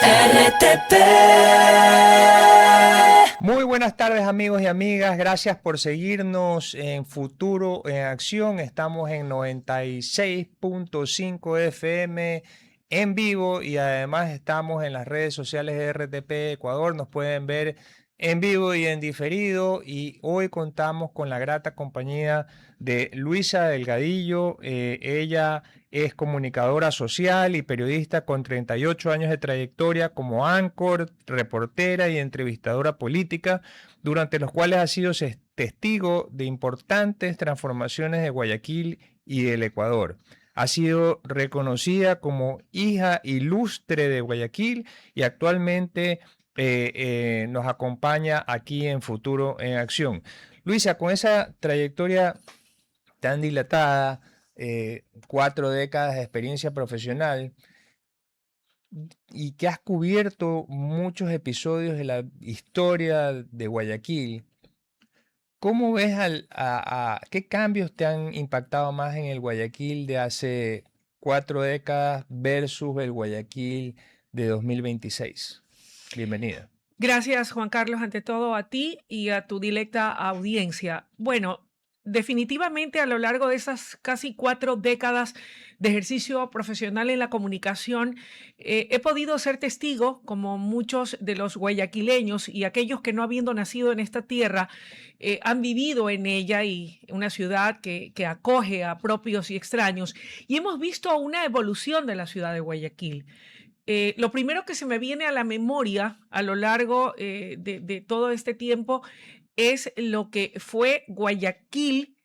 RTP. Muy buenas tardes amigos y amigas, gracias por seguirnos en Futuro en Acción. Estamos en 96.5 FM en vivo y además estamos en las redes sociales de RTP Ecuador. Nos pueden ver en vivo y en diferido, y hoy contamos con la grata compañía de Luisa Delgadillo. Ella es comunicadora social y periodista con 38 años de trayectoria como anchor, reportera y entrevistadora política, durante los cuales ha sido testigo de importantes transformaciones de Guayaquil y del Ecuador. Ha sido reconocida como hija ilustre de Guayaquil y actualmente nos acompaña aquí en Futuro en Acción. Luisa, con esa trayectoria tan dilatada, 4 décadas de experiencia profesional, y que has cubierto muchos episodios de la historia de Guayaquil, ¿cómo ves qué cambios te han impactado más en el Guayaquil de hace 4 décadas versus el Guayaquil de 2026? Bienvenida. Gracias, Juan Carlos, ante todo a ti y a tu directa audiencia. Bueno, definitivamente a lo largo de esas casi 4 décadas de ejercicio profesional en la comunicación, he podido ser testigo, como muchos de los guayaquileños y aquellos que no habiendo nacido en esta tierra, han vivido en ella, y una ciudad que acoge a propios y extraños, y hemos visto una evolución de la ciudad de Guayaquil. Lo primero que se me viene a la memoria a lo largo de todo este tiempo es lo que fue Guayaquil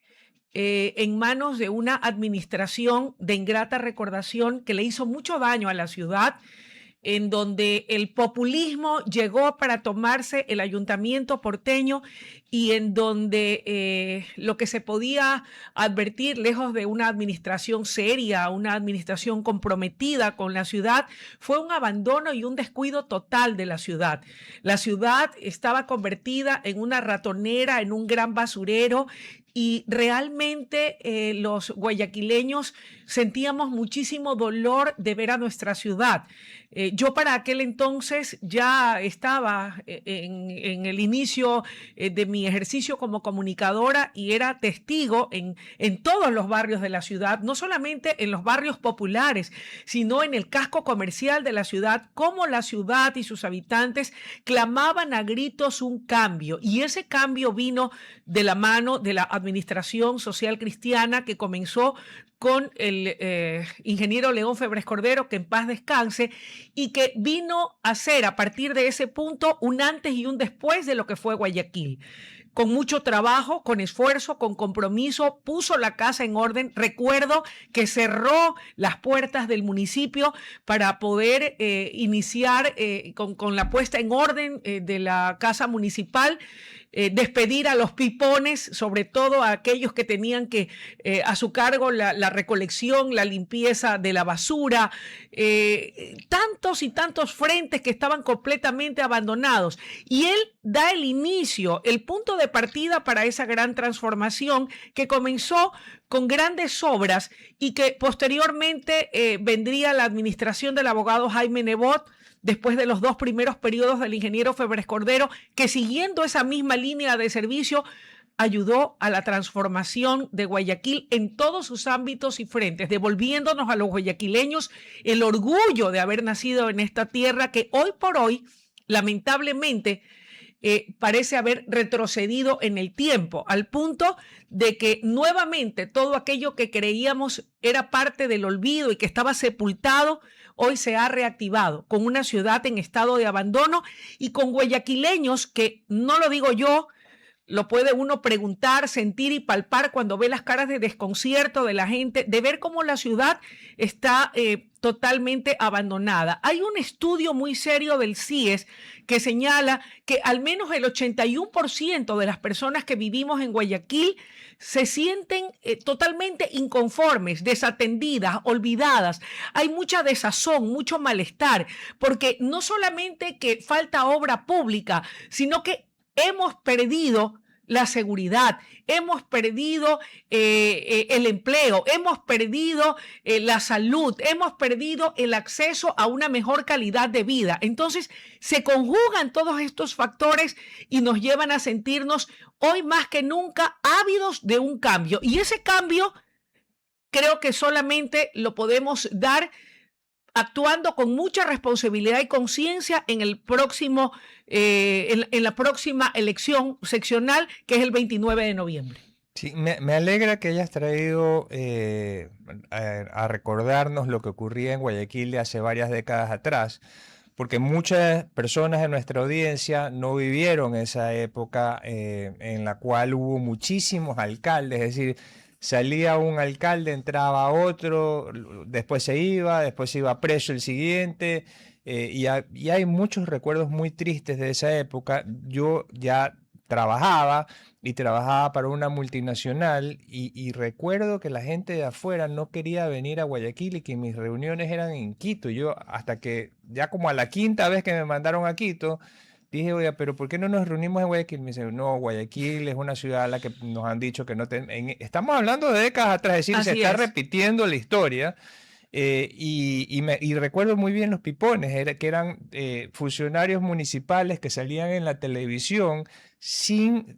en manos de una administración de ingrata recordación que le hizo mucho daño a la ciudad, en donde el populismo llegó para tomarse el ayuntamiento porteño, y en donde lo que se podía advertir, lejos de una administración seria, una administración comprometida con la ciudad, fue un abandono y un descuido total de la ciudad. La ciudad estaba convertida en una ratonera, en un gran basurero, y realmente los guayaquileños sentíamos muchísimo dolor de ver a nuestra ciudad. Yo para aquel entonces ya estaba en el inicio de mi ejercicio como comunicadora, y era testigo en todos los barrios de la ciudad, no solamente en los barrios populares, sino en el casco comercial de la ciudad, cómo la ciudad y sus habitantes clamaban a gritos un cambio. Y ese cambio vino de la mano de la administración social cristiana, que comenzó con el ingeniero León Febres Cordero, que en paz descanse, y que vino a ser a partir de ese punto un antes y un después de lo que fue Guayaquil. Con mucho trabajo, con esfuerzo, con compromiso, puso la casa en orden. Recuerdo que cerró las puertas del municipio para poder iniciar con la puesta en orden de la casa municipal, despedir a los pipones, sobre todo a aquellos que tenían que a su cargo la recolección, la limpieza de la basura, tantos y tantos frentes que estaban completamente abandonados. Y él da el inicio, el punto de partida para esa gran transformación que comenzó con grandes obras, y que posteriormente vendría la administración del abogado Jaime Nebot, después de los 2 primeros periodos del ingeniero Febres Cordero, que siguiendo esa misma línea de servicio ayudó a la transformación de Guayaquil en todos sus ámbitos y frentes, devolviéndonos a los guayaquileños el orgullo de haber nacido en esta tierra que hoy por hoy, lamentablemente, parece haber retrocedido en el tiempo, al punto de que nuevamente todo aquello que creíamos era parte del olvido y que estaba sepultado, hoy se ha reactivado, con una ciudad en estado de abandono y con guayaquileños que, no lo digo yo, lo puede uno preguntar, sentir y palpar cuando ve las caras de desconcierto de la gente, de ver cómo la ciudad está totalmente abandonada. Hay un estudio muy serio del CIES que señala que al menos el 81% de las personas que vivimos en Guayaquil se sienten totalmente inconformes, desatendidas, olvidadas. Hay mucha desazón, mucho malestar, porque no solamente que falta obra pública, sino que hemos perdido la seguridad, hemos perdido el empleo, hemos perdido la salud, hemos perdido el acceso a una mejor calidad de vida. Entonces, se conjugan todos estos factores y nos llevan a sentirnos hoy más que nunca ávidos de un cambio. Y ese cambio creo que solamente lo podemos dar actuando con mucha responsabilidad y conciencia en el próximo, en la próxima elección seccional, que es el 29 de noviembre. Sí, me alegra que hayas traído a recordarnos lo que ocurría en Guayaquil de hace varias décadas atrás, porque muchas personas de nuestra audiencia no vivieron esa época en la cual hubo muchísimos alcaldes, es decir, salía un alcalde, entraba otro, después se iba preso el siguiente, y hay muchos recuerdos muy tristes de esa época. Yo ya trabajaba y trabajaba para una multinacional y recuerdo que la gente de afuera no quería venir a Guayaquil y que mis reuniones eran en Quito. Yo hasta que ya como a la quinta vez que me mandaron a Quito, dije, oye, pero ¿por qué no nos reunimos en Guayaquil? Me dice, no, Guayaquil es una ciudad a la que nos han dicho que no estamos hablando de décadas atrás, es decir, se Así está es. repitiendo la historia. Y recuerdo muy bien los pipones, que eran funcionarios municipales que salían en la televisión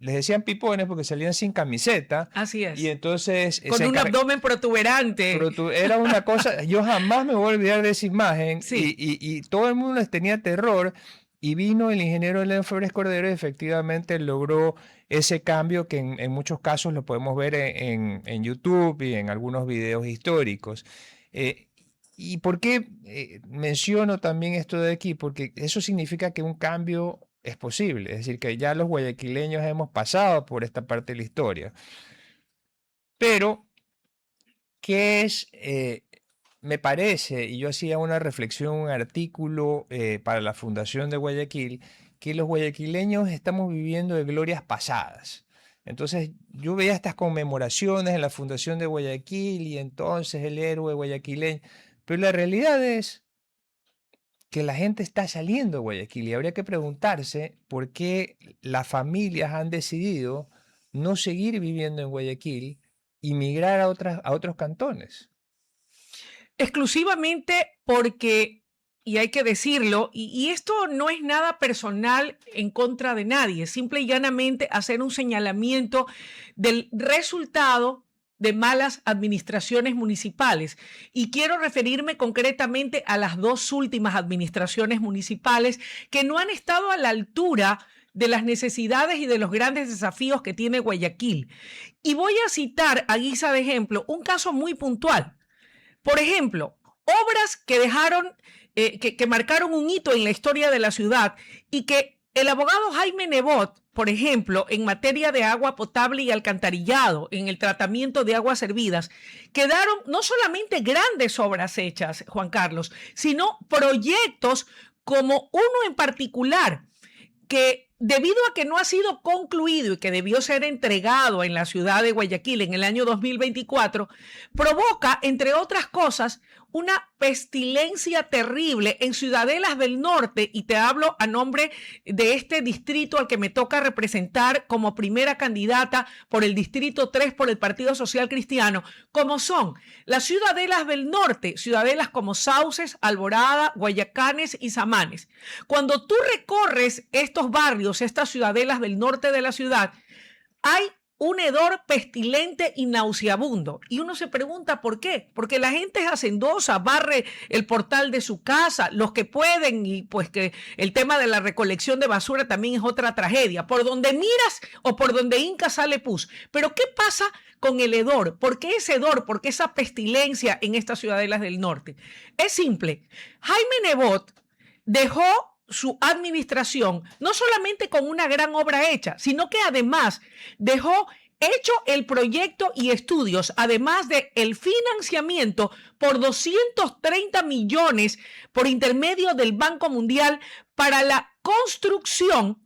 les decían pipones porque salían sin camiseta. Así Y es. entonces Con un abdomen protuberante. era una cosa, yo jamás me voy a olvidar de esa imagen, Sí. y todo el mundo les tenía terror. Y vino el ingeniero León Febres Cordero y efectivamente logró ese cambio que en muchos casos lo podemos ver en YouTube y en algunos videos históricos. Eh, ¿Y por qué menciono también esto de aquí? Porque eso significa que un cambio es posible, es decir, que ya los guayaquileños hemos pasado por esta parte de la historia. Pero, ¿qué es? Me parece, y yo hacía una reflexión, un artículo para la Fundación de Guayaquil, que los guayaquileños estamos viviendo de glorias pasadas. Entonces yo veía estas conmemoraciones en la Fundación de Guayaquil y entonces el héroe guayaquileño, pero la realidad es que la gente está saliendo de Guayaquil y habría que preguntarse por qué las familias han decidido no seguir viviendo en Guayaquil y migrar a otros cantones. Exclusivamente porque, y hay que decirlo, y esto no es nada personal en contra de nadie, simple y llanamente hacer un señalamiento del resultado de malas administraciones municipales. Y quiero referirme concretamente a las dos últimas administraciones municipales que no han estado a la altura de las necesidades y de los grandes desafíos que tiene Guayaquil. Y voy a citar a guisa de ejemplo un caso muy puntual. Por ejemplo, obras que dejaron, que marcaron un hito en la historia de la ciudad y que el abogado Jaime Nebot, por ejemplo, en materia de agua potable y alcantarillado, en el tratamiento de aguas servidas, quedaron no solamente grandes obras hechas, Juan Carlos, sino proyectos como uno en particular que debido a que no ha sido concluido y que debió ser entregado en la ciudad de Guayaquil en el año 2024, provoca, entre otras cosas, una pestilencia terrible en Ciudadelas del Norte, y te hablo a nombre de este distrito al que me toca representar como primera candidata por el Distrito 3 por el Partido Social Cristiano, como son las Ciudadelas del Norte, ciudadelas como Sauces, Alborada, Guayacanes y Samanes. Cuando tú recorres estos barrios, estas ciudadelas del norte de la ciudad, hay un hedor pestilente y nauseabundo. Y uno se pregunta por qué. Porque la gente es hacendosa, barre el portal de su casa, los que pueden, y pues que el tema de la recolección de basura también es otra tragedia. Por donde miras o por donde hincas sale pus. Pero ¿qué pasa con el hedor? ¿Por qué ese hedor? ¿Por qué esa pestilencia en estas ciudadelas del norte? Es simple. Jaime Nebot dejó su administración no solamente con una gran obra hecha, sino que además dejó hecho el proyecto y estudios, además de el financiamiento por 230 millones por intermedio del Banco Mundial para la construcción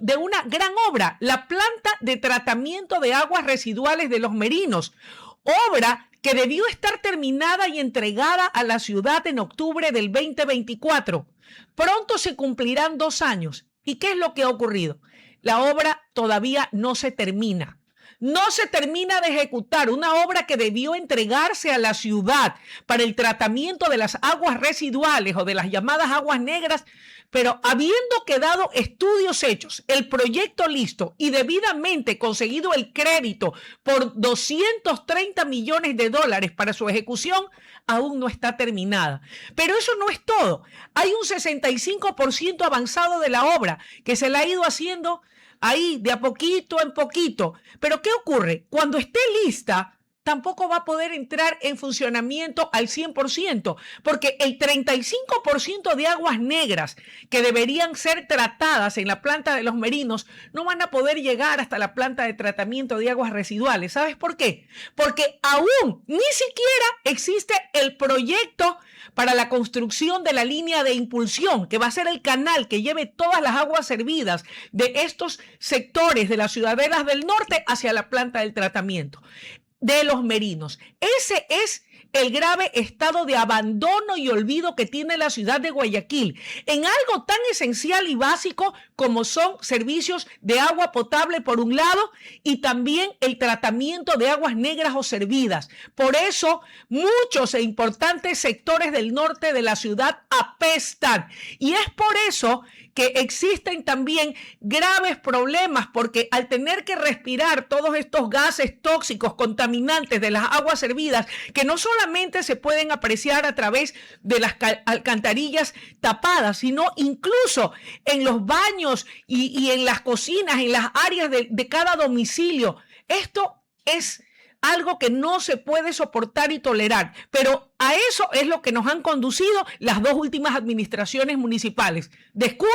de una gran obra, la planta de tratamiento de aguas residuales de Los Merinos, obra que debió estar terminada y entregada a la ciudad en octubre del 2024. Pronto se cumplirán 2 años. ¿Y qué es lo que ha ocurrido? la obra todavía no se termina. No se termina de ejecutar una obra que debió entregarse a la ciudad para el tratamiento de las aguas residuales o de las llamadas aguas negras, pero habiendo quedado estudios hechos, el proyecto listo y debidamente conseguido el crédito por 230 millones de dólares para su ejecución, aún no está terminada. Pero eso no es todo. Hay un 65% avanzado de la obra que se la ha ido haciendo ahí de a poquito en poquito. Pero ¿qué ocurre? Cuando esté lista, tampoco va a poder entrar en funcionamiento al 100%, porque el 35% de aguas negras que deberían ser tratadas en la planta de Los Merinos no van a poder llegar hasta la planta de tratamiento de aguas residuales. ¿Sabes por qué? Porque aún ni siquiera existe el proyecto para la construcción de la línea de impulsión, que va a ser el canal que lleve todas las aguas servidas de estos sectores de las ciudadelas del norte hacia la planta del tratamiento de Los Merinos. Ese es el grave estado de abandono y olvido que tiene la ciudad de Guayaquil en algo tan esencial y básico como son servicios de agua potable por un lado y también el tratamiento de aguas negras o servidas. Por eso muchos e importantes sectores del norte de la ciudad apestan y es por eso que existen también graves problemas, porque al tener que respirar todos estos gases tóxicos contaminantes de las aguas servidas, que no solamente se pueden apreciar a través de las alcantarillas tapadas, sino incluso en los baños y en las cocinas, en las áreas de cada domicilio. Esto es algo que no se puede soportar y tolerar, pero a eso es lo que nos han conducido las dos últimas administraciones municipales. Descuido,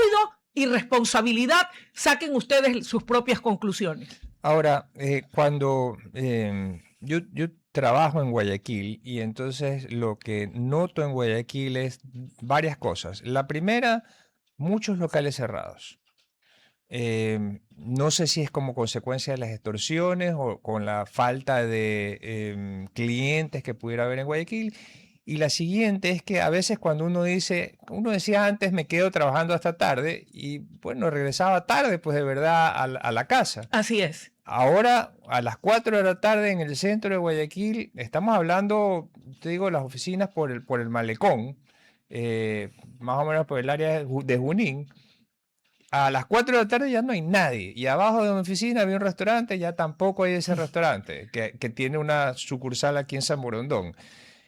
irresponsabilidad, saquen ustedes sus propias conclusiones. Ahora, cuando yo trabajo en Guayaquil y entonces lo que noto en Guayaquil es varias cosas. La primera, muchos locales cerrados. No sé si es como consecuencia de las extorsiones o con la falta de clientes que pudiera haber en Guayaquil. Y la siguiente es que a veces cuando uno decía antes me quedo trabajando hasta tarde y bueno, regresaba tarde pues de verdad a la casa. Así es. Ahora a las 4 de la tarde en el centro de Guayaquil, estamos hablando, te digo, las oficinas por el malecón, más o menos por el área de Junín. A las 4 de la tarde ya no hay nadie. Y abajo de mi oficina había un restaurante, ya tampoco hay ese restaurante, que tiene una sucursal aquí en San Borondón.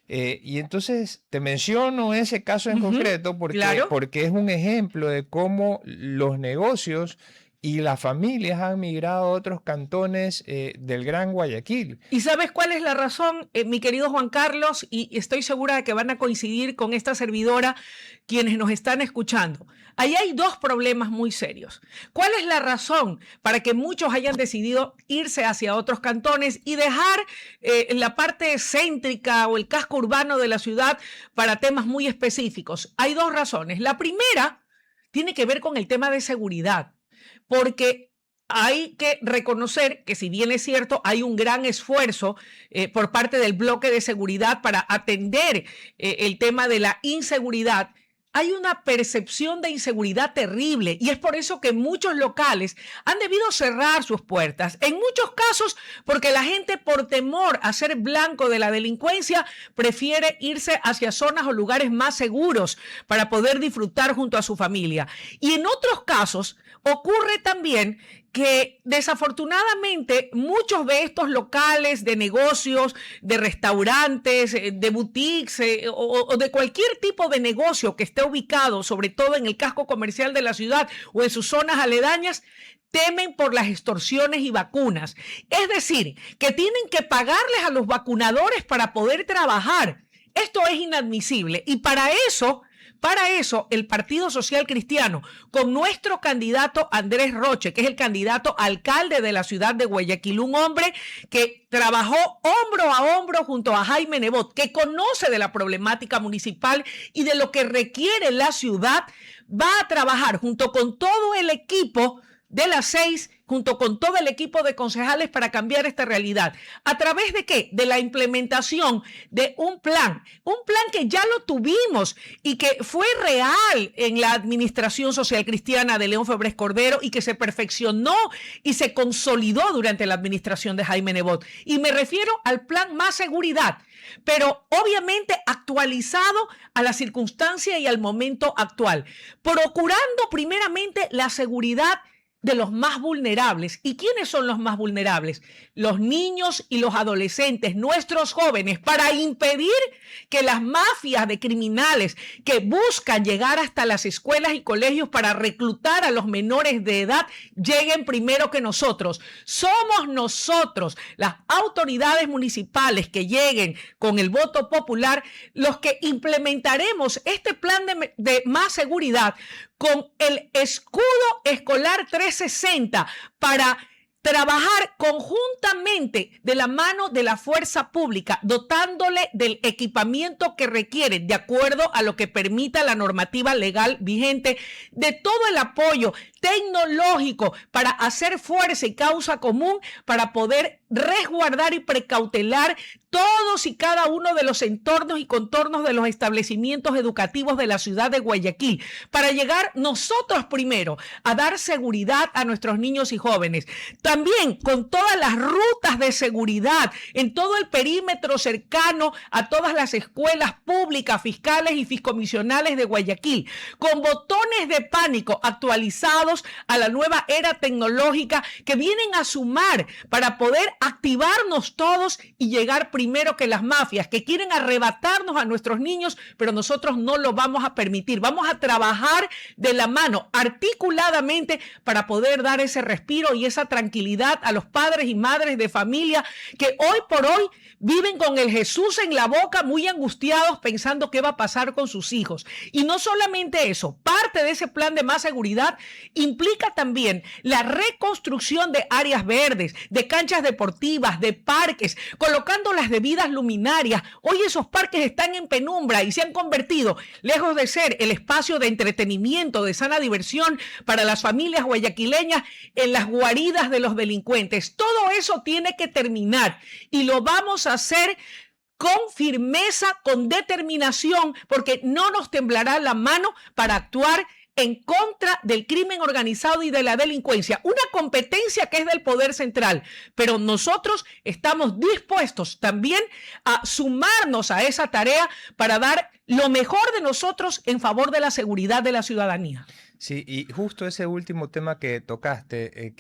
Y entonces te menciono ese caso en concreto porque es un ejemplo de cómo los negocios y las familias han migrado a otros cantones del Gran Guayaquil. ¿Y sabes cuál es la razón, mi querido Juan Carlos? Y estoy segura de que van a coincidir con esta servidora quienes nos están escuchando. Ahí hay dos problemas muy serios. ¿Cuál es la razón para que muchos hayan decidido irse hacia otros cantones y dejar la parte céntrica o el casco urbano de la ciudad para temas muy específicos? Hay dos razones. La primera tiene que ver con el tema de seguridad, porque hay que reconocer que si bien es cierto, hay un gran esfuerzo por parte del bloque de seguridad para atender el tema de la inseguridad. Hay una percepción de inseguridad terrible y es por eso que muchos locales han debido cerrar sus puertas. En muchos casos porque la gente por temor a ser blanco de la delincuencia prefiere irse hacia zonas o lugares más seguros para poder disfrutar junto a su familia. Y en otros casos ocurre también que desafortunadamente muchos de estos locales de negocios, de restaurantes, de boutiques o de cualquier tipo de negocio que esté ubicado, sobre todo en el casco comercial de la ciudad o en sus zonas aledañas, temen por las extorsiones y vacunas. Es decir, que tienen que pagarles a los vacunadores para poder trabajar. Esto es inadmisible y para eso, el Partido Social Cristiano, con nuestro candidato Andrés Roche, que es el candidato alcalde de la ciudad de Guayaquil, un hombre que trabajó hombro a hombro junto a Jaime Nebot, que conoce de la problemática municipal y de lo que requiere la ciudad, va a trabajar junto con todo el equipo de las 6 junto con todo el equipo de concejales para cambiar esta realidad. ¿A través de qué? De la implementación de un plan que ya lo tuvimos y que fue real en la administración social cristiana de León Febres Cordero y que se perfeccionó y se consolidó durante la administración de Jaime Nebot. Y me refiero al plan Más Seguridad, pero obviamente actualizado a la circunstancia y al momento actual, procurando primeramente la seguridad de los más vulnerables. ¿Y quiénes son los más vulnerables? Los niños y los adolescentes, nuestros jóvenes, para impedir que las mafias de criminales que buscan llegar hasta las escuelas y colegios para reclutar a los menores de edad lleguen primero que nosotros. Somos nosotros, las autoridades municipales que lleguen con el voto popular, los que implementaremos este plan de más seguridad con el escudo escolar 360 para trabajar conjuntamente de la mano de la fuerza pública, dotándole del equipamiento que requiere, de acuerdo a lo que permita la normativa legal vigente, de todo el apoyo tecnológico para hacer fuerza y causa común para poder resguardar y precautelar todos y cada uno de los entornos y contornos de los establecimientos educativos de la ciudad de Guayaquil, para llegar nosotros primero a dar seguridad a nuestros niños y jóvenes. También con todas las rutas de seguridad en todo el perímetro cercano a todas las escuelas públicas, fiscales y fiscomisionales de Guayaquil, con botones de pánico actualizados a la nueva era tecnológica que vienen a sumar para poder activarnos todos y llegar primero que las mafias que quieren arrebatarnos a nuestros niños, pero nosotros no lo vamos a permitir. Vamos a trabajar de la mano, articuladamente, para poder dar ese respiro y esa tranquilidad a los padres y madres de familia que hoy por hoy viven con el Jesús en la boca, muy angustiados, pensando qué va a pasar con sus hijos. Y no solamente eso, parte de ese plan de más seguridad implica también la reconstrucción de áreas verdes, de canchas deportivas, de parques, colocando las debidas luminarias. Hoy esos parques están en penumbra y se han convertido, lejos de ser el espacio de entretenimiento, de sana diversión para las familias guayaquileñas, en las guaridas de los delincuentes. Todo eso tiene que terminar y lo vamos a hacer con firmeza, con determinación, porque no nos temblará la mano para actuar en contra del crimen organizado y de la delincuencia, una competencia que es del poder central, pero nosotros estamos dispuestos también a sumarnos a esa tarea para dar lo mejor de nosotros en favor de la seguridad de la ciudadanía. Sí, y justo ese último tema que tocaste,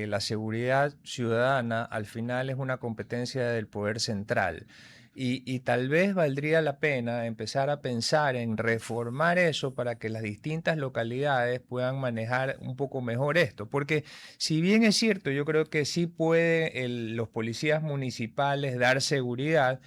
la seguridad ciudadana al final es una competencia del poder central. Y tal vez valdría la pena empezar a pensar en reformar eso para que las distintas localidades puedan manejar un poco mejor esto. Porque si bien es cierto, yo creo que sí pueden los policías municipales dar seguridad,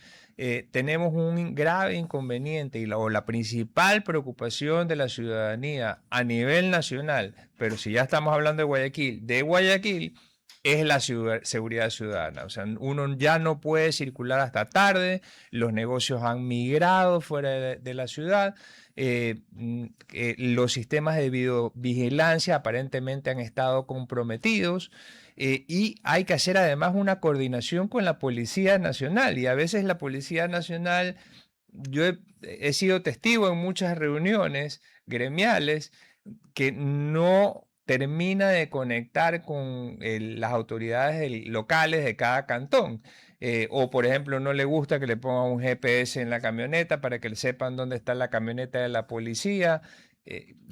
tenemos un grave inconveniente o la principal preocupación de la ciudadanía a nivel nacional, pero si ya estamos hablando de Guayaquil, es la seguridad ciudadana. O sea, uno ya no puede circular hasta tarde, los negocios han migrado fuera de la ciudad, los sistemas de videovigilancia aparentemente han estado comprometidos. Y hay que hacer además una coordinación con la Policía Nacional. Y a veces la Policía Nacional, yo he sido testigo en muchas reuniones gremiales que no termina de conectar con las autoridades locales de cada cantón. O, por ejemplo, no le gusta que le pongan un GPS en la camioneta para que sepan dónde está la camioneta de la policía.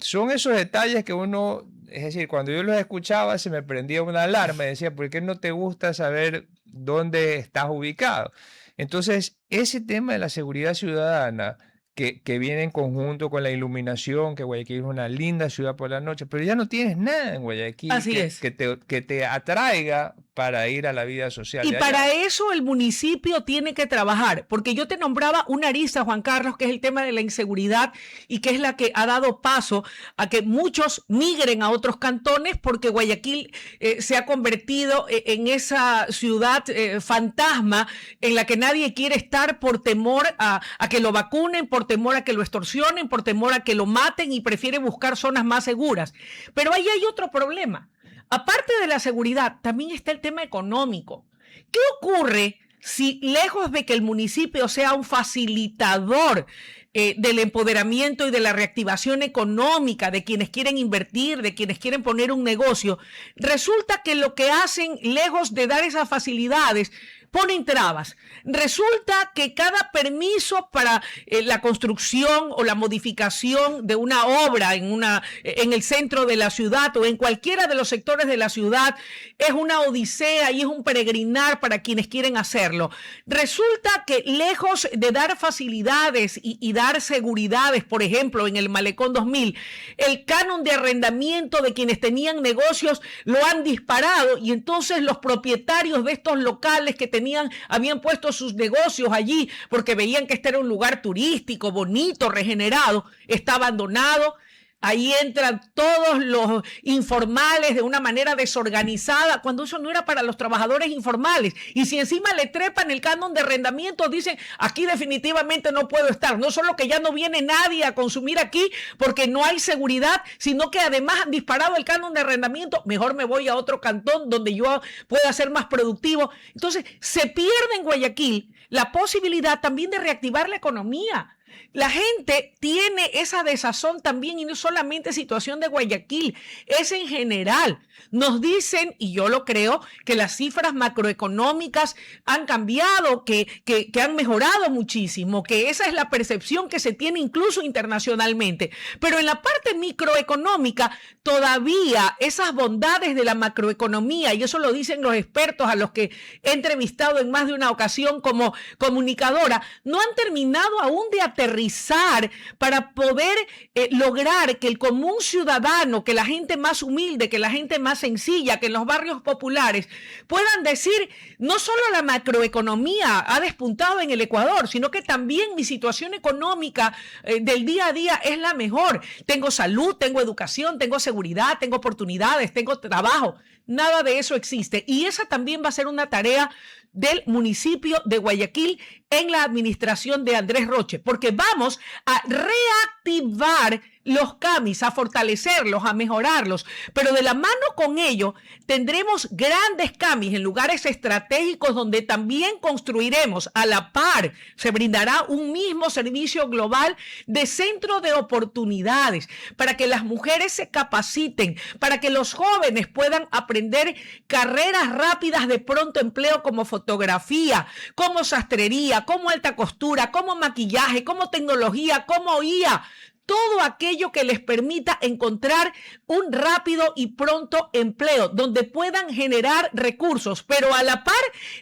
Son esos detalles que uno, es decir, cuando yo los escuchaba se me prendía una alarma y decía, ¿por qué no te gusta saber dónde estás ubicado? Entonces, ese tema de la seguridad ciudadana que viene en conjunto con la iluminación, que Guayaquil es una linda ciudad por la noche, pero ya no tienes nada en Guayaquil que te atraiga para ir a la vida social. Y para eso el municipio tiene que trabajar, porque yo te nombraba una arista, Juan Carlos, que es el tema de la inseguridad y que es la que ha dado paso a que muchos migren a otros cantones, porque Guayaquil se ha convertido en esa ciudad fantasma en la que nadie quiere estar por temor a que lo vacunen, por temor a que lo extorsionen, por temor a que lo maten y prefiere buscar zonas más seguras. Pero ahí hay otro problema. Aparte de la seguridad, también está el tema económico. ¿Qué ocurre si lejos de que el municipio sea un facilitador del empoderamiento y de la reactivación económica de quienes quieren invertir, de quienes quieren poner un negocio, resulta que lo que hacen, lejos de dar esas facilidades, ponen trabas? Resulta que cada permiso para la construcción o la modificación de una obra en el centro de la ciudad o en cualquiera de los sectores de la ciudad es una odisea y es un peregrinar para quienes quieren hacerlo. Resulta que lejos de dar facilidades y dar seguridades, por ejemplo, en el Malecón 2000, el canon de arrendamiento de quienes tenían negocios lo han disparado y entonces los propietarios de estos locales que habían puesto sus negocios allí porque veían que este era un lugar turístico, bonito, regenerado, está abandonado. Ahí entran todos los informales de una manera desorganizada, cuando eso no era para los trabajadores informales. Y si encima le trepan el canon de arrendamiento, dicen, aquí definitivamente no puedo estar. No solo que ya no viene nadie a consumir aquí porque no hay seguridad, sino que además han disparado el canon de arrendamiento. Mejor me voy a otro cantón donde yo pueda ser más productivo. Entonces, se pierde en Guayaquil la posibilidad también de reactivar la economía. La gente tiene esa desazón también y no solamente situación de Guayaquil, es en general. Nos dicen, y yo lo creo, que las cifras macroeconómicas han cambiado, que han mejorado muchísimo, que esa es la percepción que se tiene incluso internacionalmente. Pero en la parte microeconómica, todavía esas bondades de la macroeconomía, y eso lo dicen los expertos a los que he entrevistado en más de una ocasión como comunicadora, no han terminado aún de aterrizar para poder lograr que el común ciudadano, que la gente más humilde, que la gente más sencilla, que en los barrios populares puedan decir, no solo la macroeconomía ha despuntado en el Ecuador, sino que también mi situación económica del día a día es la mejor. Tengo salud, tengo educación, tengo seguridad, tengo oportunidades, tengo trabajo. Nada de eso existe. Y esa también va a ser una tarea del municipio de Guayaquil en la administración de Andrés Roche, porque vamos a reactivar los CAMIs, a fortalecerlos, a mejorarlos, pero de la mano con ello tendremos grandes CAMIs en lugares estratégicos donde también construiremos a la par, se brindará un mismo servicio global de centro de oportunidades para que las mujeres se capaciten, para que los jóvenes puedan aprender carreras rápidas de pronto empleo como fotografía, como sastrería, como alta costura, como maquillaje, como tecnología, como IA. Todo aquello que les permita encontrar un rápido y pronto empleo, donde puedan generar recursos, pero a la par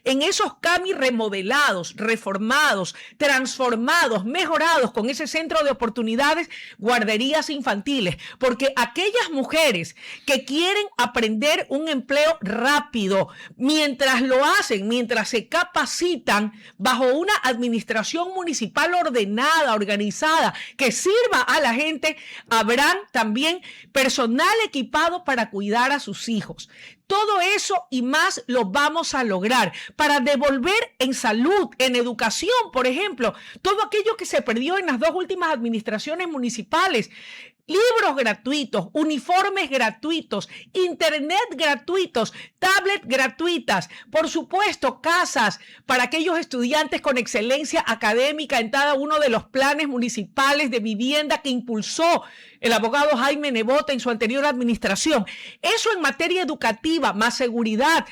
en esos CAMI remodelados, reformados, transformados, mejorados con ese centro de oportunidades, guarderías infantiles, porque aquellas mujeres que quieren aprender un empleo rápido, mientras lo hacen, mientras se capacitan bajo una administración municipal ordenada, organizada, que sirva a la gente, habrán también personal equipado para cuidar a sus hijos. Todo eso y más lo vamos a lograr para devolver en salud, en educación, por ejemplo, todo aquello que se perdió en las dos últimas administraciones municipales. Libros gratuitos, uniformes gratuitos, internet gratuitos, tablets gratuitas, por supuesto, casas para aquellos estudiantes con excelencia académica en cada uno de los planes municipales de vivienda que impulsó el abogado Jaime Nebota en su anterior administración. Eso en materia educativa, más seguridad,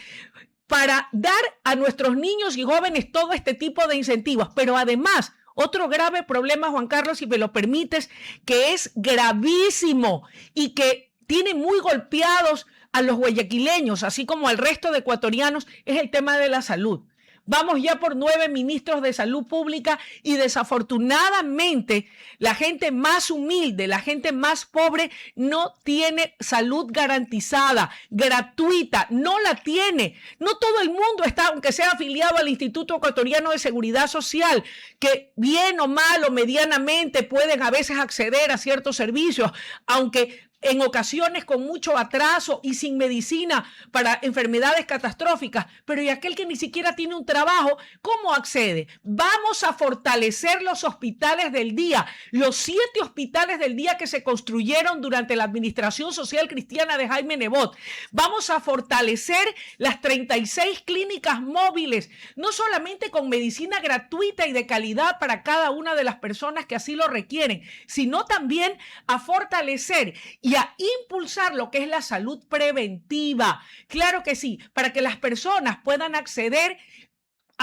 para dar a nuestros niños y jóvenes todo este tipo de incentivos, pero además otro grave problema, Juan Carlos, si me lo permites, que es gravísimo y que tiene muy golpeados a los guayaquileños, así como al resto de ecuatorianos, es el tema de la salud. Vamos ya por 9 ministros de salud pública y desafortunadamente la gente más humilde, la gente más pobre no tiene salud garantizada, gratuita, no la tiene. No todo el mundo está, aunque sea afiliado al Instituto Ecuatoriano de Seguridad Social, que bien o mal o medianamente pueden a veces acceder a ciertos servicios, aunque en ocasiones con mucho atraso y sin medicina para enfermedades catastróficas, pero ¿y aquel que ni siquiera tiene un trabajo, cómo accede? Vamos a fortalecer los hospitales del día, los 7 hospitales del día que se construyeron durante la administración social cristiana de Jaime Nebot. Vamos a fortalecer las 36 clínicas móviles, no solamente con medicina gratuita y de calidad para cada una de las personas que así lo requieren, sino también a fortalecer y a impulsar lo que es la salud preventiva. Claro que sí, para que las personas puedan acceder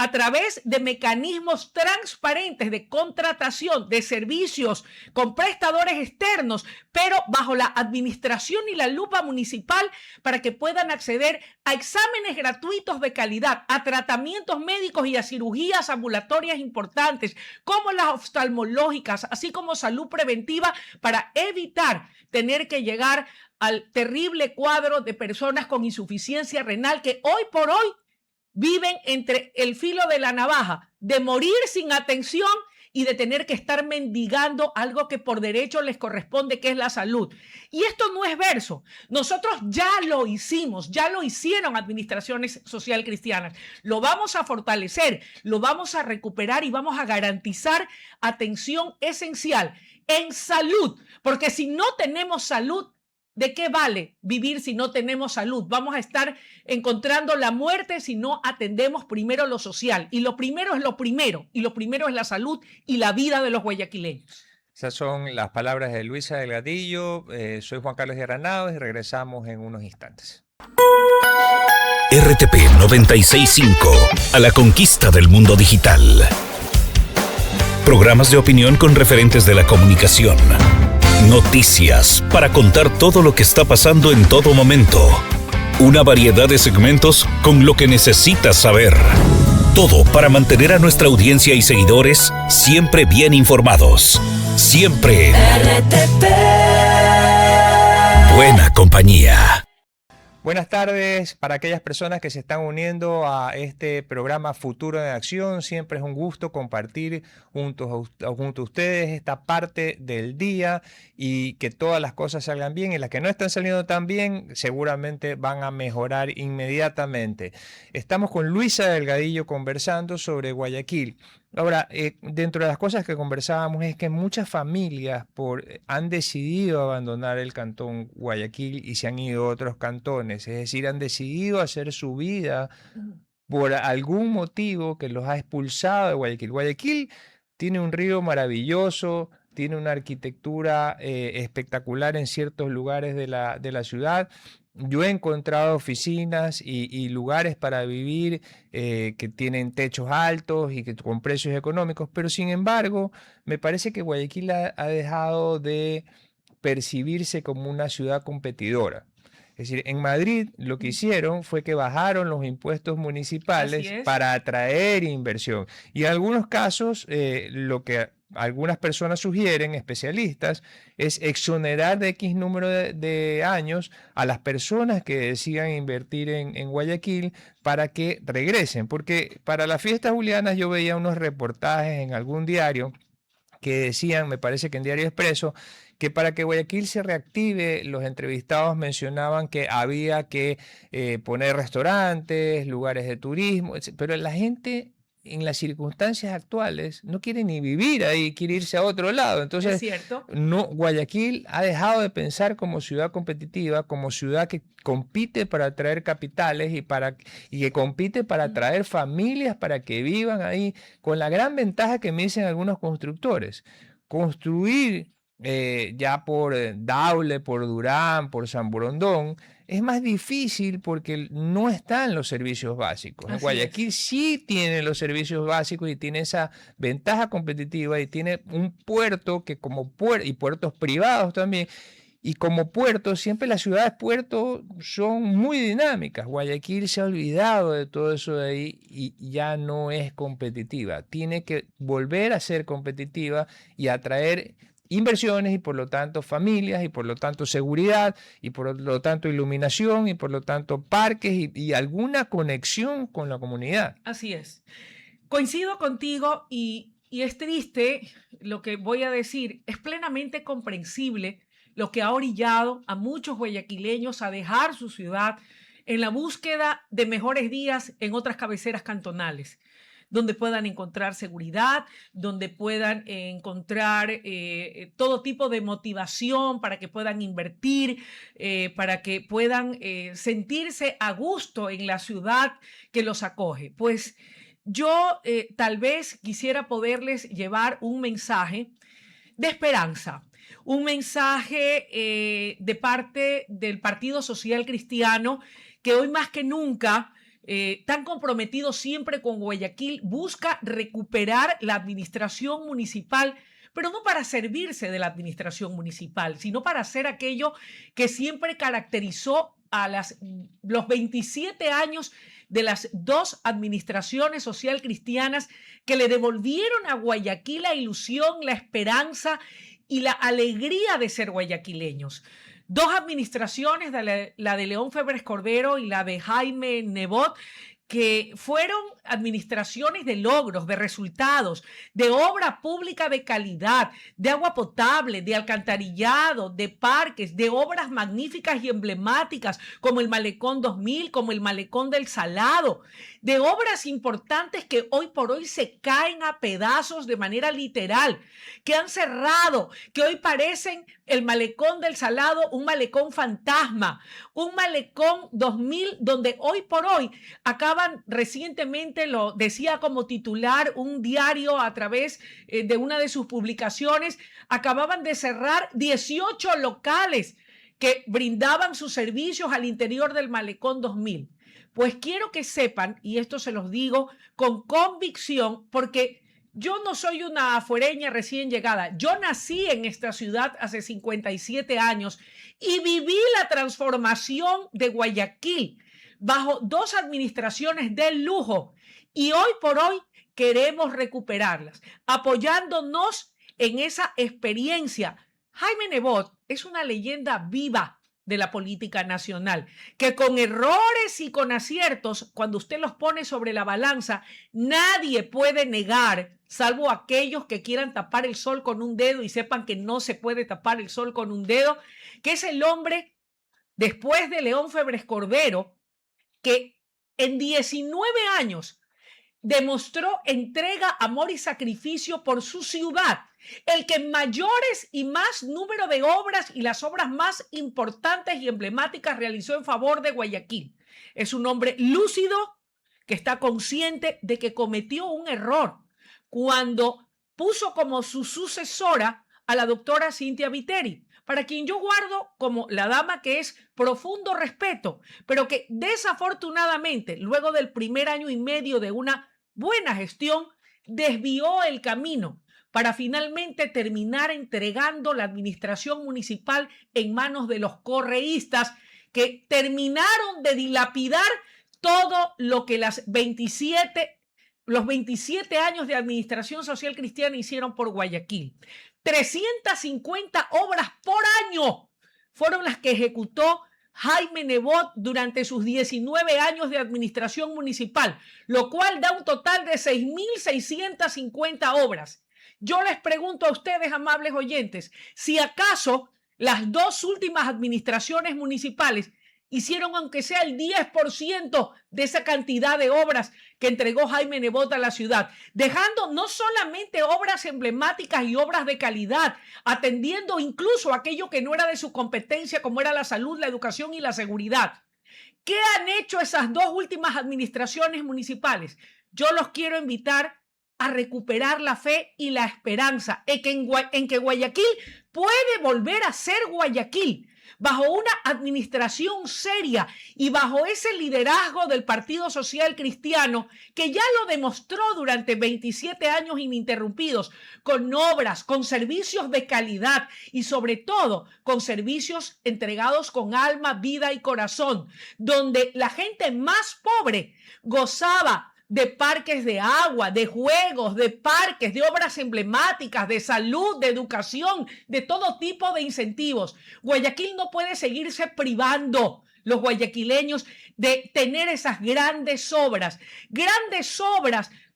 a través de mecanismos transparentes de contratación de servicios con prestadores externos, pero bajo la administración y la lupa municipal, para que puedan acceder a exámenes gratuitos de calidad, a tratamientos médicos y a cirugías ambulatorias importantes, como las oftalmológicas, así como salud preventiva, para evitar tener que llegar al terrible cuadro de personas con insuficiencia renal que hoy por hoy viven entre el filo de la navaja, de morir sin atención y de tener que estar mendigando algo que por derecho les corresponde, que es la salud. Y esto no es verso. Nosotros ya lo hicimos, ya lo hicieron administraciones social cristianas. Lo vamos a fortalecer, lo vamos a recuperar y vamos a garantizar atención esencial en salud, porque si no tenemos salud, ¿de qué vale vivir si no tenemos salud? Vamos a estar encontrando la muerte si no atendemos primero lo social. Y lo primero es lo primero. Y lo primero es la salud y la vida de los guayaquileños. Esas son las palabras de Luisa Delgadillo. Soy Juan Carlos de Granados y regresamos en unos instantes. RTP 965, a la conquista del mundo digital. Programas de opinión con referentes de la comunicación. Noticias para contar todo lo que está pasando en todo momento. Una variedad de segmentos con lo que necesitas saber. Todo para mantener a nuestra audiencia y seguidores siempre bien informados. Siempre RTP. Buena compañía. Buenas tardes para aquellas personas que se están uniendo a este programa Futuro en Acción. Siempre es un gusto compartir junto a ustedes esta parte del día y que todas las cosas salgan bien, y las que no están saliendo tan bien seguramente van a mejorar inmediatamente. Estamos con Luisa Delgadillo conversando sobre Guayaquil. Ahora, dentro de las cosas que conversábamos es que muchas familias han decidido abandonar el cantón Guayaquil y se han ido a otros cantones, es decir, han decidido hacer su vida por algún motivo que los ha expulsado de Guayaquil. Guayaquil tiene un río maravilloso, tiene una arquitectura espectacular en ciertos lugares de la ciudad. Yo he encontrado oficinas y lugares para vivir que tienen techos altos y que con precios económicos, pero sin embargo, me parece que Guayaquil ha dejado de percibirse como una ciudad competidora. Es decir, en Madrid lo que hicieron fue que bajaron los impuestos municipales para atraer inversión. Y en algunos casos, lo que algunas personas sugieren, especialistas, es exonerar de X número de años a las personas que decidan invertir en Guayaquil para que regresen. Porque para las fiestas julianas yo veía unos reportajes en algún diario que decían, me parece que en Diario Expreso, que para que Guayaquil se reactive, los entrevistados mencionaban que había que poner restaurantes, lugares de turismo, pero la gente en las circunstancias actuales no quiere ni vivir ahí, quiere irse a otro lado. Entonces, ¿es cierto? No, Guayaquil ha dejado de pensar como ciudad competitiva, como ciudad que compite para atraer capitales y que compite para atraer familias para que vivan ahí, con la gran ventaja que me dicen algunos constructores. Construir ya por Daule, por Durán, por San Borondón, es más difícil porque no están los servicios básicos. En Guayaquil sí tiene los servicios básicos y tiene esa ventaja competitiva y tiene un puerto que como puerto, y puertos privados también, y como puerto, siempre las ciudades puertos son muy dinámicas. Guayaquil se ha olvidado de todo eso de ahí y ya no es competitiva. Tiene que volver a ser competitiva y atraer inversiones y por lo tanto familias y por lo tanto seguridad y por lo tanto iluminación y por lo tanto parques y alguna conexión con la comunidad. Así es. Coincido contigo y es triste lo que voy a decir. Es plenamente comprensible lo que ha orillado a muchos guayaquileños a dejar su ciudad en la búsqueda de mejores días en otras cabeceras cantonales, donde puedan encontrar seguridad, donde puedan encontrar todo tipo de motivación para que puedan invertir, para que puedan sentirse a gusto en la ciudad que los acoge. Pues yo tal vez quisiera poderles llevar un mensaje de esperanza, un mensaje de parte del Partido Social Cristiano, que hoy más que nunca, tan comprometido siempre con Guayaquil, busca recuperar la administración municipal, pero no para servirse de la administración municipal, sino para hacer aquello que siempre caracterizó a los 27 años de las dos administraciones social cristianas que le devolvieron a Guayaquil la ilusión, la esperanza y la alegría de ser guayaquileños. Dos administraciones, la de León Febres Cordero y la de Jaime Nebot, que fueron administraciones de logros, de resultados, de obra pública de calidad, de agua potable, de alcantarillado, de parques, de obras magníficas y emblemáticas como el Malecón 2000, como el Malecón del Salado, de obras importantes que hoy por hoy se caen a pedazos de manera literal, que han cerrado, que hoy parecen el Malecón del Salado un malecón fantasma, un Malecón 2000 donde hoy por hoy recientemente, lo decía como titular un diario a través de una de sus publicaciones, acababan de cerrar 18 locales que brindaban sus servicios al interior del Malecón 2000. Pues quiero que sepan, y esto se los digo con convicción, porque yo no soy una afuereña recién llegada. Yo nací en esta ciudad hace 57 años y viví la transformación de Guayaquil bajo dos administraciones de lujo, y hoy por hoy queremos recuperarlas, apoyándonos en esa experiencia. Jaime Nebot es una leyenda viva de la política nacional, que con errores y con aciertos, cuando usted los pone sobre la balanza, nadie puede negar, salvo aquellos que quieran tapar el sol con un dedo y sepan que no se puede tapar el sol con un dedo, que es el hombre, después de León Febres Cordero, que en 19 años demostró entrega, amor y sacrificio por su ciudad, el que en mayores y más número de obras y las obras más importantes y emblemáticas realizó en favor de Guayaquil. Es un hombre lúcido que está consciente de que cometió un error cuando puso como su sucesora a la doctora Cynthia Viteri, para quien yo guardo como la dama que es profundo respeto, pero que desafortunadamente, luego del primer año y medio de una buena gestión, desvió el camino para finalmente terminar entregando la administración municipal en manos de los correístas, que terminaron de dilapidar todo lo que los 27 años de administración social cristiana hicieron por Guayaquil. 350 obras por año fueron las que ejecutó Jaime Nebot durante sus 19 años de administración municipal, lo cual da un total de 6.650 obras. Yo les pregunto a ustedes, amables oyentes, si acaso las dos últimas administraciones municipales hicieron aunque sea el 10% de esa cantidad de obras que entregó Jaime Nebot a la ciudad, dejando no solamente obras emblemáticas y obras de calidad, atendiendo incluso aquello que no era de su competencia, como era la salud, la educación y la seguridad. ¿Qué han hecho esas dos últimas administraciones municipales? Yo los quiero invitar a recuperar la fe y la esperanza en que Guayaquil puede volver a ser Guayaquil, bajo una administración seria y bajo ese liderazgo del Partido Social Cristiano, que ya lo demostró durante 27 años ininterrumpidos, con obras, con servicios de calidad y sobre todo con servicios entregados con alma, vida y corazón, donde la gente más pobre gozaba de parques de agua, de juegos, de parques, de obras emblemáticas, de salud, de educación, de todo tipo de incentivos. Guayaquil no puede seguirse privando, los guayaquileños, de tener esas grandes obras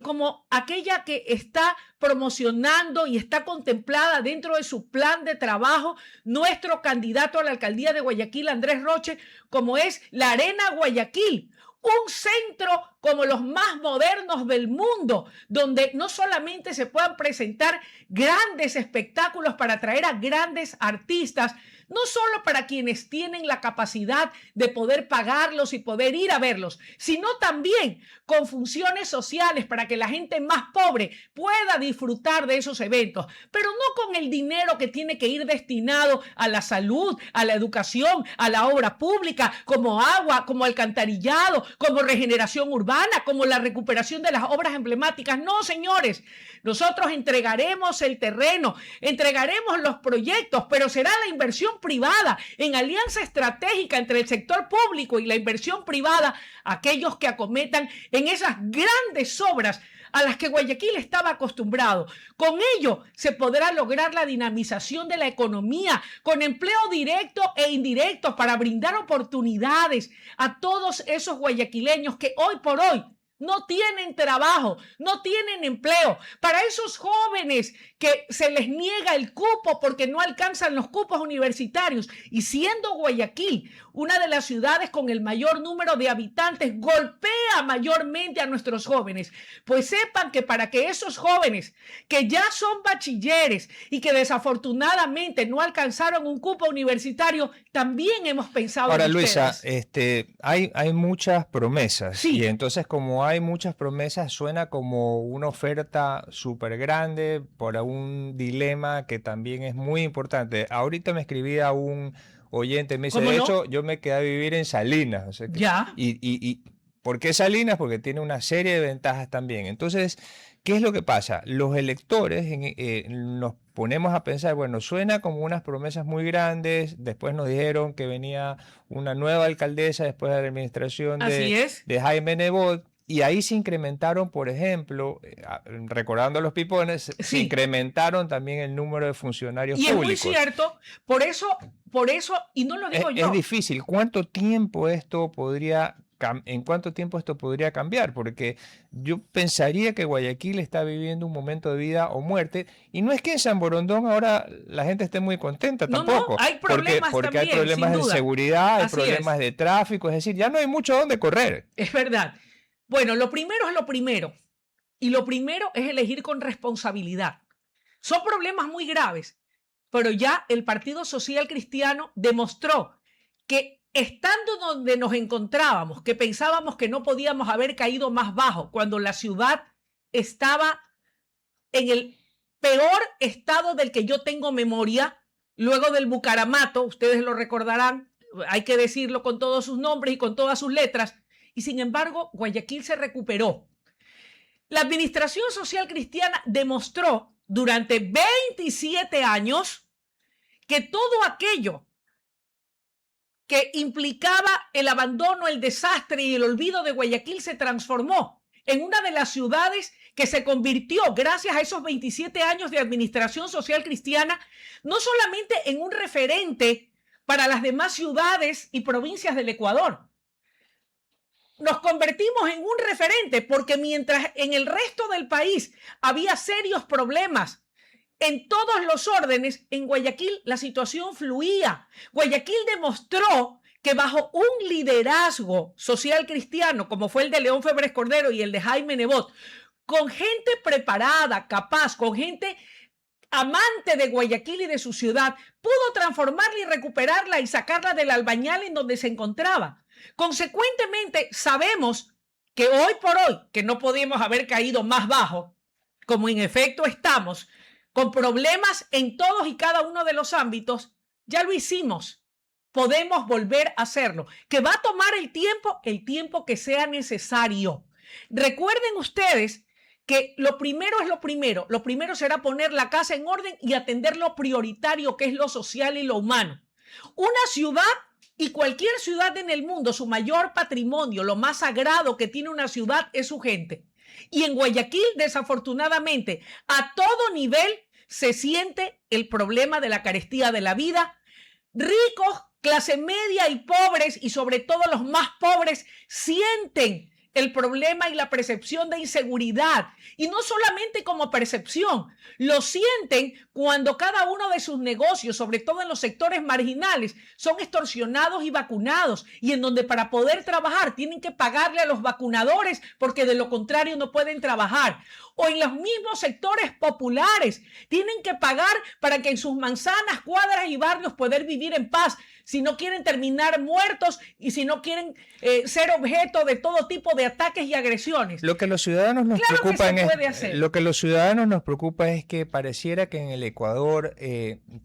como aquella que está promocionando y está contemplada dentro de su plan de trabajo nuestro candidato a la alcaldía de Guayaquil, Andrés Roche, como es la Arena Guayaquil. Un centro como los más modernos del mundo, donde no solamente se puedan presentar grandes espectáculos para atraer a grandes artistas, no solo para quienes tienen la capacidad de poder pagarlos y poder ir a verlos, sino también con funciones sociales para que la gente más pobre pueda disfrutar de esos eventos, pero no con el dinero que tiene que ir destinado a la salud, a la educación, a la obra pública, como agua, como alcantarillado, como regeneración urbana, como la recuperación de las obras emblemáticas. No, señores, nosotros entregaremos el terreno, entregaremos los proyectos, pero será la inversión privada, en alianza estratégica entre el sector público y la inversión privada, aquellos que acometan en esas grandes obras a las que Guayaquil estaba acostumbrado. Con ello se podrá lograr la dinamización de la economía, con empleo directo e indirecto para brindar oportunidades a todos esos guayaquileños que hoy por hoy no tienen trabajo, no tienen empleo. Para esos jóvenes que se les niega el cupo porque no alcanzan los cupos universitarios, y siendo Guayaquil una de las ciudades con el mayor número de habitantes, golpea mayormente a nuestros jóvenes. Pues sepan que para que esos jóvenes que ya son bachilleres y que desafortunadamente no alcanzaron un cupo universitario, también hemos pensado Ahora, en Luisa, ustedes. hay muchas promesas, Sí. y entonces como hay muchas promesas suena como una oferta súper grande por un dilema que también es muy importante. Ahorita me escribía un oyente, me dice, ¿Cómo de no? hecho, yo me quedé a vivir en Salinas, o sea Ya. ¿por qué Salinas? Porque tiene una serie de ventajas también. Entonces, ¿qué es lo que pasa? Los electores nos ponemos a pensar, bueno, suena como unas promesas muy grandes, después nos dijeron que venía una nueva alcaldesa después de la administración Así es. de Jaime Nebot, y ahí se incrementaron, por ejemplo, recordando a los pipones, se Sí. incrementaron también el número de funcionarios Y es muy públicos. cierto, por eso, y no lo digo Es yo. difícil. ¿Cuánto tiempo esto podría ¿En cuánto tiempo esto podría cambiar? Porque yo pensaría que Guayaquil está viviendo un momento de vida o muerte, y no es que en San Borondón ahora la gente esté muy contenta No, tampoco, hay problemas porque hay también, problemas sin de duda. seguridad, hay Así problemas es. de tráfico, es decir, ya no hay mucho donde correr. Es verdad. Bueno, lo primero es lo primero. Y lo primero es elegir con responsabilidad. Son problemas muy graves, pero ya el Partido Social Cristiano demostró que estando donde nos encontrábamos, que pensábamos que no podíamos haber caído más bajo, cuando la ciudad estaba en el peor estado del que yo tengo memoria, luego del Bucaramato, ustedes lo recordarán, hay que decirlo con todos sus nombres y con todas sus letras, y sin embargo, Guayaquil se recuperó. La Administración Social Cristiana demostró durante 27 años que todo aquello que implicaba el abandono, el desastre y el olvido de Guayaquil se transformó en una de las ciudades que se convirtió, gracias a esos 27 años de Administración Social Cristiana, no solamente en un referente para las demás ciudades y provincias del Ecuador. Nos convertimos en un referente porque mientras en el resto del país había serios problemas en todos los órdenes, en Guayaquil la situación fluía. Guayaquil demostró que bajo un liderazgo social cristiano, como fue el de León Febres Cordero y el de Jaime Nebot, con gente preparada, capaz, con gente amante de Guayaquil y de su ciudad, pudo transformarla y recuperarla y sacarla del albañal en donde se encontraba. Consecuentemente, sabemos que hoy por hoy, que no podíamos haber caído más bajo, como en efecto estamos, con problemas en todos y cada uno de los ámbitos, ya lo hicimos. Podemos volver a hacerlo, que va a tomar el tiempo que sea necesario. Recuerden ustedes que lo primero es lo primero. Lo primero será poner la casa en orden y atender lo prioritario, que es lo social y lo humano. Una ciudad Y cualquier ciudad en el mundo, su mayor patrimonio, lo más sagrado que tiene una ciudad es su gente. Y en Guayaquil, desafortunadamente, a todo nivel se siente el problema de la carestía de la vida. Ricos, clase media y pobres, y sobre todo los más pobres, sienten el problema y la percepción de inseguridad. Y no solamente como percepción, lo sienten cuando cada uno de sus negocios, sobre todo en los sectores marginales, son extorsionados y vacunados, y en donde para poder trabajar tienen que pagarle a los vacunadores porque de lo contrario no pueden trabajar. O en los mismos sectores populares tienen que pagar para que en sus manzanas, cuadras y barrios poder vivir en paz, si no quieren terminar muertos y si no quieren ser objeto de todo tipo de ataques y agresiones. Lo que los ciudadanos nos Claro que preocupa se puede hacer. lo que los ciudadanos nos preocupa es que pareciera que en el Ecuador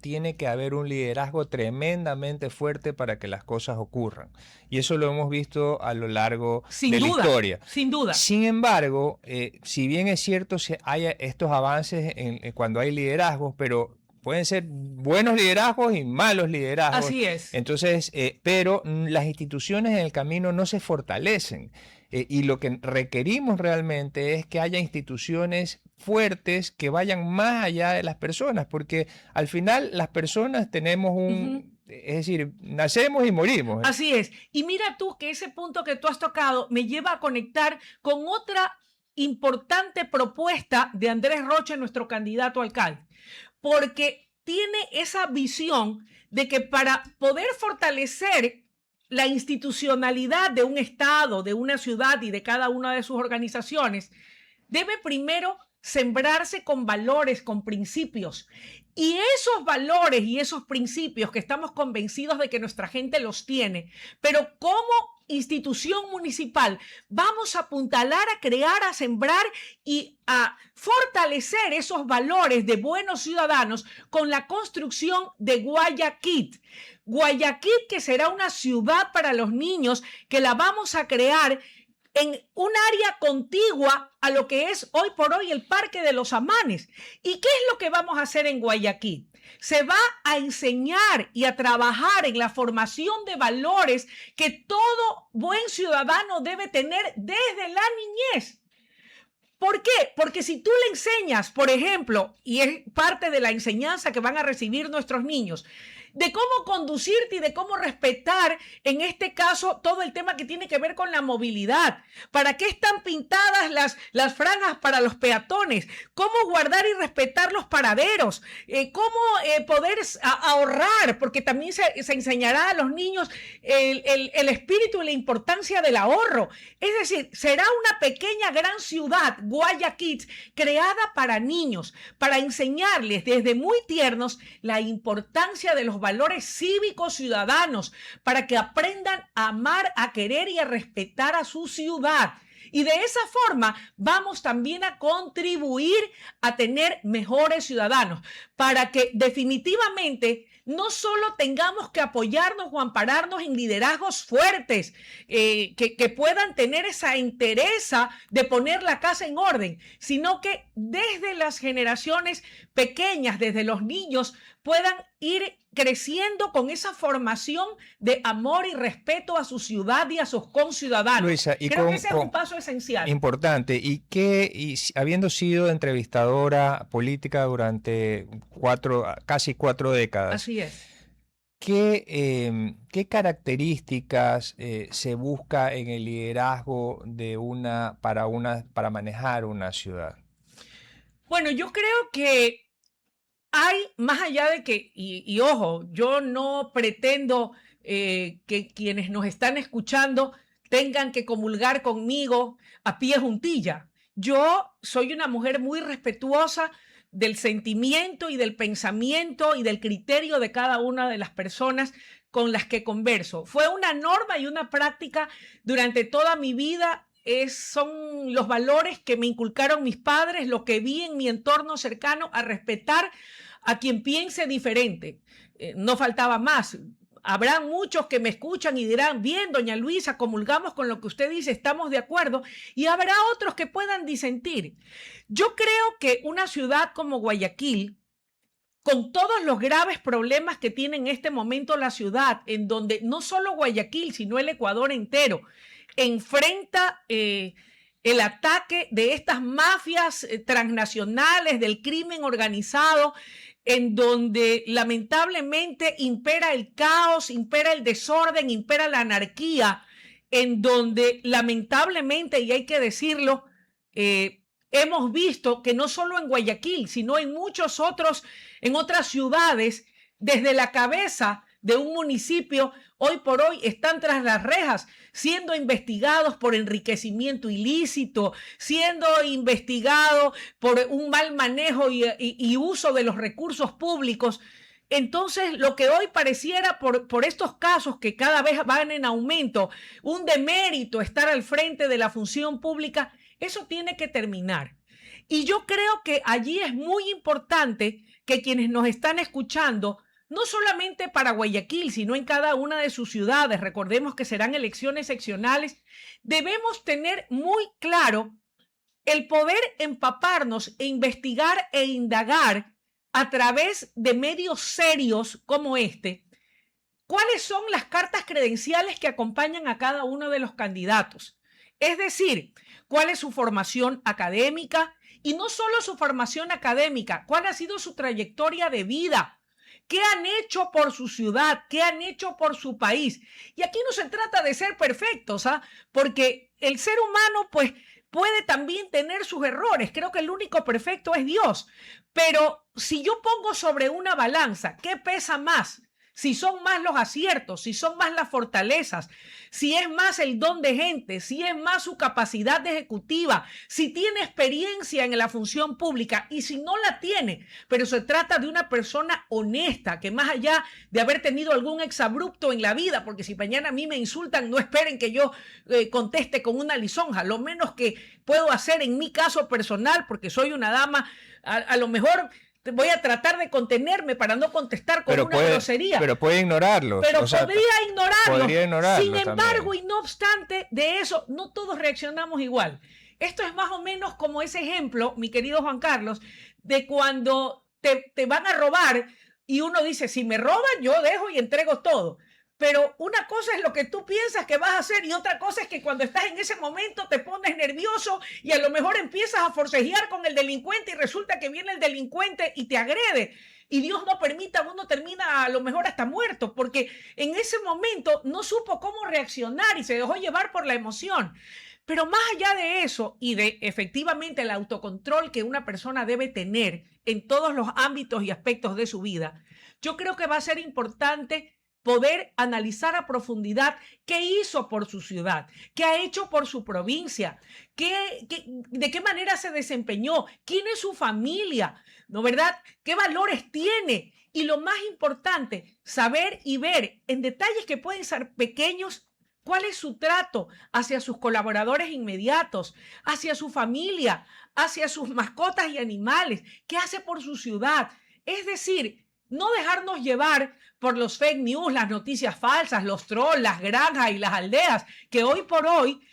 tiene que haber un liderazgo tremendamente fuerte para que las cosas ocurran. Y eso lo hemos visto a lo largo de la historia. Sin duda. Sin embargo, si bien es cierto hay estos avances cuando hay liderazgos, pero pueden ser buenos liderazgos y malos liderazgos. Así es. Entonces, pero las instituciones en el camino no se fortalecen. Y lo que requerimos realmente es que haya instituciones fuertes que vayan más allá de las personas, porque al final las personas tenemos es decir, nacemos y morimos. Así es. Y mira tú que ese punto que tú has tocado me lleva a conectar con otra importante propuesta de Andrés Rocha, nuestro candidato a alcalde, porque tiene esa visión de que para poder fortalecer la institucionalidad de un estado, de una ciudad y de cada una de sus organizaciones, debe primero sembrarse con valores, con principios. Y esos valores y esos principios que estamos convencidos de que nuestra gente los tiene, pero como institución municipal vamos a apuntalar, a crear, a sembrar y a fortalecer esos valores de buenos ciudadanos con la construcción de Guayaquil. Guayaquil, que será una ciudad para los niños, que la vamos a crear en un área contigua a lo que es hoy por hoy el Parque de los Amanes. ¿Y qué es lo que vamos a hacer en Guayaquil? Se va a enseñar y a trabajar en la formación de valores que todo buen ciudadano debe tener desde la niñez. ¿Por qué? Porque si tú le enseñas, por ejemplo, y es parte de la enseñanza que van a recibir nuestros niños, de cómo conducirte y de cómo respetar, en este caso, todo el tema que tiene que ver con la movilidad. ¿Para qué están pintadas las franjas para los peatones? ¿Cómo guardar y respetar los paraderos? ¿Cómo poder ahorrar? Porque también se enseñará a los niños el espíritu y la importancia del ahorro. Es decir, será una pequeña gran ciudad, Guayaquil, creada para niños, para enseñarles desde muy tiernos la importancia de los valores cívicos ciudadanos, para que aprendan a amar, a querer y a respetar a su ciudad. Y de esa forma vamos también a contribuir a tener mejores ciudadanos, para que definitivamente no solo tengamos que apoyarnos o ampararnos en liderazgos fuertes que puedan tener esa entereza de poner la casa en orden, sino que desde las generaciones pequeñas, desde los niños, puedan ir creciendo con esa formación de amor y respeto a su ciudad y a sus conciudadanos. Luisa, creo que ese es un paso esencial. Importante. Habiendo sido entrevistadora política durante casi 4 décadas. Así es. ¿Qué características se busca en el liderazgo para manejar una ciudad? Bueno, yo creo que hay, más allá de que, y ojo, yo no pretendo que quienes nos están escuchando tengan que comulgar conmigo a pie juntilla. Yo soy una mujer muy respetuosa del sentimiento y del pensamiento y del criterio de cada una de las personas con las que converso. Fue una norma y una práctica durante toda mi vida. Son los valores que me inculcaron mis padres, lo que vi en mi entorno cercano, a respetar a quien piense diferente. No faltaba más. Habrá muchos que me escuchan y dirán, bien, doña Luisa, comulgamos con lo que usted dice, estamos de acuerdo, y habrá otros que puedan disentir. Yo creo que una ciudad como Guayaquil, con todos los graves problemas que tiene en este momento la ciudad, en donde no solo Guayaquil, sino el Ecuador entero, enfrenta el ataque de estas mafias transnacionales, del crimen organizado, en donde lamentablemente impera el caos, impera el desorden, impera la anarquía, en donde lamentablemente, y hay que decirlo, hemos visto que no solo en Guayaquil, sino en en otras ciudades, desde la cabeza de un municipio, hoy por hoy están tras las rejas, siendo investigados por enriquecimiento ilícito, siendo investigados por un mal manejo y uso de los recursos públicos. Entonces, lo que hoy pareciera por estos casos que cada vez van en aumento, un demérito estar al frente de la función pública, eso tiene que terminar. Y yo creo que allí es muy importante que quienes nos están escuchando, no solamente para Guayaquil, sino en cada una de sus ciudades, recordemos que serán elecciones seccionales, debemos tener muy claro el poder empaparnos e investigar e indagar a través de medios serios como este, cuáles son las cartas credenciales que acompañan a cada uno de los candidatos. Es decir, cuál es su formación académica y no solo su formación académica, cuál ha sido su trayectoria de vida. ¿Qué han hecho por su ciudad? ¿Qué han hecho por su país? Y aquí no se trata de ser perfectos, ¿ah? Porque el ser humano, pues, puede también tener sus errores. Creo que el único perfecto es Dios. Pero si yo pongo sobre una balanza, ¿qué pesa más? Si son más los aciertos, si son más las fortalezas, si es más el don de gente, si es más su capacidad ejecutiva, si tiene experiencia en la función pública y si no la tiene, pero se trata de una persona honesta, que más allá de haber tenido algún exabrupto en la vida, porque si mañana a mí me insultan, no esperen que yo conteste con una lisonja, lo menos que puedo hacer en mi caso personal, porque soy una dama, a lo mejor voy a tratar de contenerme para no contestar con una grosería. Pero puede ignorarlo. Pero podría ignorarlo. Sin embargo, también. y no obstante de eso, no todos reaccionamos igual. Esto es más o menos como ese ejemplo, mi querido Juan Carlos, de cuando te van a robar y uno dice, si me roban, yo dejo y entrego todo. Pero una cosa es lo que tú piensas que vas a hacer y otra cosa es que cuando estás en ese momento te pones nervioso y a lo mejor empiezas a forcejear con el delincuente y resulta que viene el delincuente y te agrede. Y Dios no permita, uno termina a lo mejor hasta muerto porque en ese momento no supo cómo reaccionar y se dejó llevar por la emoción. Pero más allá de eso y de efectivamente el autocontrol que una persona debe tener en todos los ámbitos y aspectos de su vida, yo creo que va a ser importante poder analizar a profundidad qué hizo por su ciudad, qué ha hecho por su provincia, de qué manera se desempeñó, quién es su familia, ¿no verdad? ¿Qué valores tiene? Y lo más importante, saber y ver en detalles que pueden ser pequeños, cuál es su trato hacia sus colaboradores inmediatos, hacia su familia, hacia sus mascotas y animales, qué hace por su ciudad. Es decir, no dejarnos llevar por los fake news, las noticias falsas, los trolls, las granjas y las aldeas, que hoy por hoy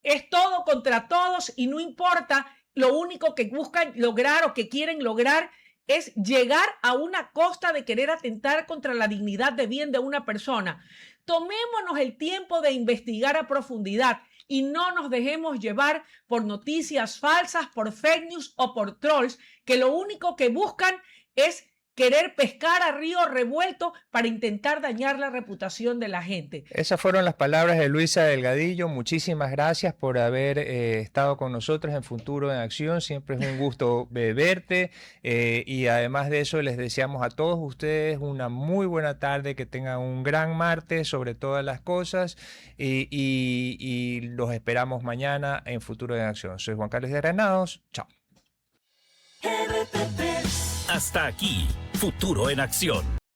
es todo contra todos y no importa, lo único que buscan lograr o que quieren lograr es llegar a una costa de querer atentar contra la dignidad de bien de una persona. Tomémonos el tiempo de investigar a profundidad y no nos dejemos llevar por noticias falsas, por fake news o por trolls, que lo único que buscan es querer pescar a río revuelto para intentar dañar la reputación de la gente. Esas fueron las palabras de Luisa Delgadillo. Muchísimas gracias por haber estado con nosotros en Futuro en Acción. Siempre es un gusto verte y además de eso les deseamos a todos ustedes una muy buena tarde, que tengan un gran martes sobre todas las cosas y los esperamos mañana en Futuro en Acción. Soy Juan Carlos de Granados. Chao. Hasta aquí, Futuro en Acción.